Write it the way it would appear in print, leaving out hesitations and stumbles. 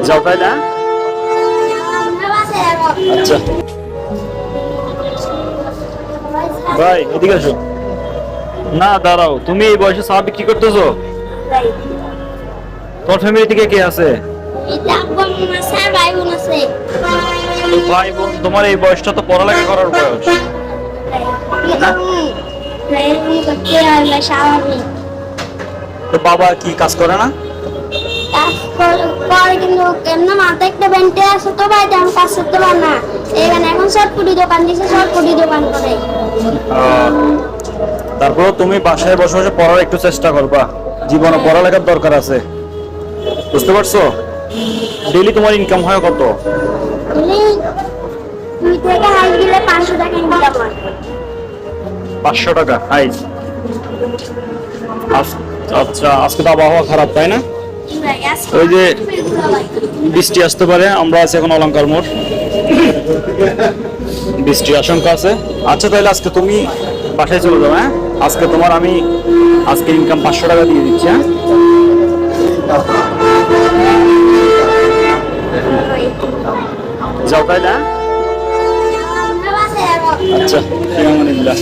যাও তাই না? আচ্ছা ভাই এদিকে আসো। না দাঁড়াও, তুমি এই বয়সে চা বিক্রি করতেছো? তোর ফ্যামিলি থেকে কে আছে? ভাই বোন? তোমার এই বয়সটা তো পড়ালেখা করার বয়স। তো বাবা কি কাজ করে না? কিন্তু কেমন মাথায় একটা বেন্টে আছে তো ভাই, আমি কাজ করতে পার না। এখানে এখন শর্টকুটি দোকান দিছে, শর্টকুটি দোকান করে। তারপর তুমি বাসায় বসে বসে পড়ার একটু চেষ্টা করবা, জীবনে পড়ালেখার দরকার আছে, বুঝতে পারছো? ডেইলি তোমার ইনকাম হয় কত? দুই থেকে হাই গেলে 500 টাকা ইনকাম হয়। 500 টাকা হাইস? আচ্ছা, আজকে তো আবহাওয়া খারাপ তাই না? ওই যে বৃষ্টি আসতে পারে, আমরা আছি এখন অলংকার মোড়, বৃষ্টির আশঙ্কা আছে। আচ্ছা তাহলে আজকে তুমি বাসায় চলে যাও। হ্যাঁ, আজকে তোমার আমি আজকে ইনকাম 500 টাকা দিয়ে দিচ্ছি। হ্যাঁ যাও তাই না? আচ্ছা, আলহামদুলিল্লাহ।